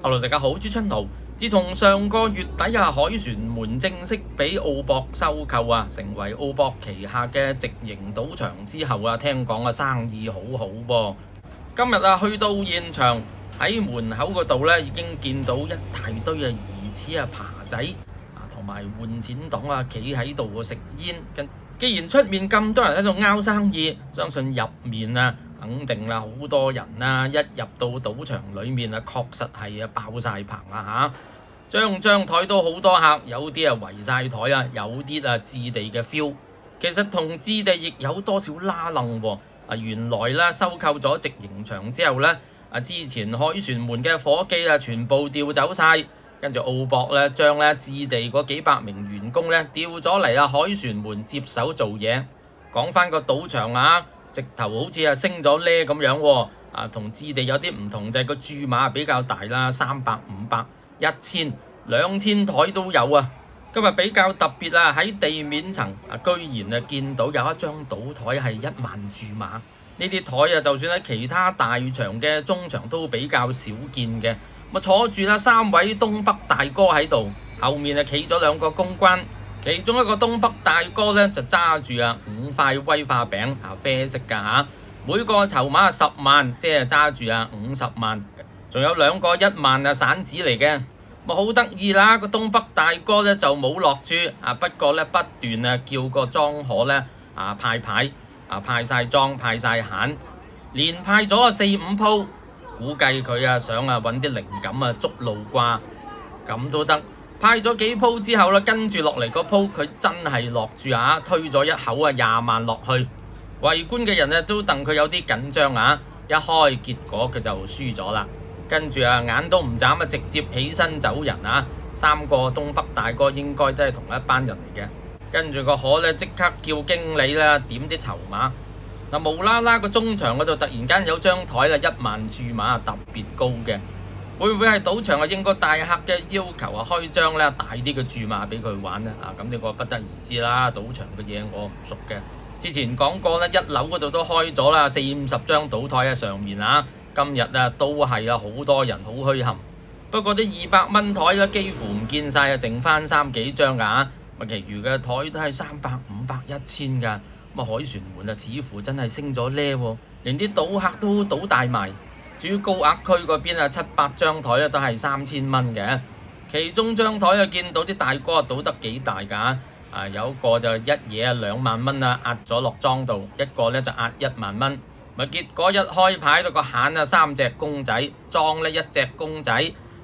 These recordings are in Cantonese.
Hello，大家好，朱春豪。自從上個月底凱旋門正式俾澳博收購成為澳博旗下嘅直營賭場之後聽講生意好好噃。今日去到現場，喺門口嗰度已經見到一大堆疑似扒仔同埋換錢黨企喺度食煙。既然出面咁多人喺度拗生意，相信入面肯定好多人一入到賭場裡面確實係爆晒棚張台都好多客，有啲圍晒台有啲置地嘅 feel。其實同置地亦有多少拉楞喎。原來收購咗直營場之後之前凱旋門嘅伙計全部調走晒，跟住澳博將置地嗰幾百名員工調咗嚟凱旋門接手做嘢。講翻個賭場直頭好似升咗呢咁樣喎。同置地有啲唔同，就係個注碼比較大啦，300、500、1000、2000台都有今日比較特別喺地面層居然見到有一張賭台係1萬注碼。呢啲台就算喺其他大場嘅中場都比較少見嘅。坐住3位東北大哥喺度，後面企咗2個公關，其中一個東北大哥就揸住5塊威化餅啡色㗎每個籌碼10萬，即係揸住50萬，仲有2個1萬散紙嚟嘅。好得意啦，個東北大哥就冇落注不過不斷叫個莊荷派牌派晒莊派晒閒，連派咗4-5鋪，估計佢想揾啲靈感捉路啩，咁都得。派咗幾鋪之後跟住落嚟個鋪佢真係落注推咗一口20萬落去。圍觀嘅人都戥佢有啲緊張一開結果佢就輸咗啦。跟住眼都唔眨直接起身走人3個東北大哥應該都係同一班人嚟嘅。跟住個可即刻叫經理點啲籌碼。無啦啦個中場嗰度突然間有張台1萬注碼特別高嘅，會唔會係賭場應個大客嘅要求開張大啲嘅注碼俾佢玩呢？咁呢個不得而知啦，賭場嘅嘢我唔熟嘅。之前講過1樓嗰度都開咗40-50張賭台喺上面今日都係好多人好墟冚。不過啲200蚊台幾乎唔見晒剩翻3幾張㗎其餘嘅台都係300、500、1000㗎。凱旋門似乎真係升咗呢喎，連啲賭客都賭大埋。至於高額區嗰邊700張台都係3000蚊嘅，其中張台見到啲大哥賭得幾大㗎有個就一嘢2萬蚊壓咗落莊度，一個就壓1萬蚊。結果一開牌到個閒3隻公仔，莊1隻公仔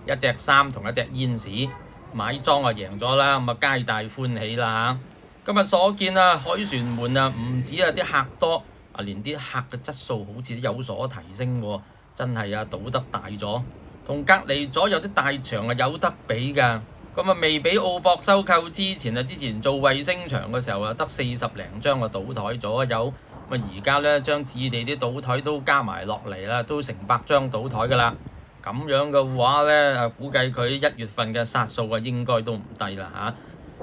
，1隻衫同1隻煙屎，買莊贏咗啦，皆大歡喜啦。今日所見凱旋門唔止啲客多連啲客嘅質素好似都有所提升喎，真係賭得大咗，同隔離咗有啲大場有得比㗎。未俾澳博收購之前做衛星場嘅時候得40零張嘅賭台左右，而家將置地啲賭台都加埋落嚟啦，都成100張賭台㗎啦。咁樣嘅話估計佢1月份嘅殺數應該都唔低啦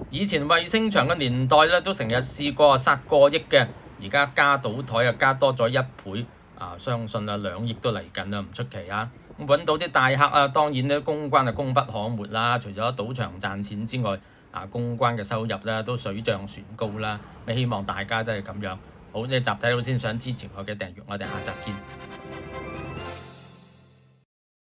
以前衛星場嘅年代都成日試過殺過億嘅，而家加賭台加多咗1倍相信2億都嚟緊唔出奇揾到啲大客當然公關功不可沒啦。除咗賭場賺錢之外公關嘅收入都水漲船高啦。希望大家都係咁樣。好，呢集睇到先，想支持我嘅訂閱，我哋下集見。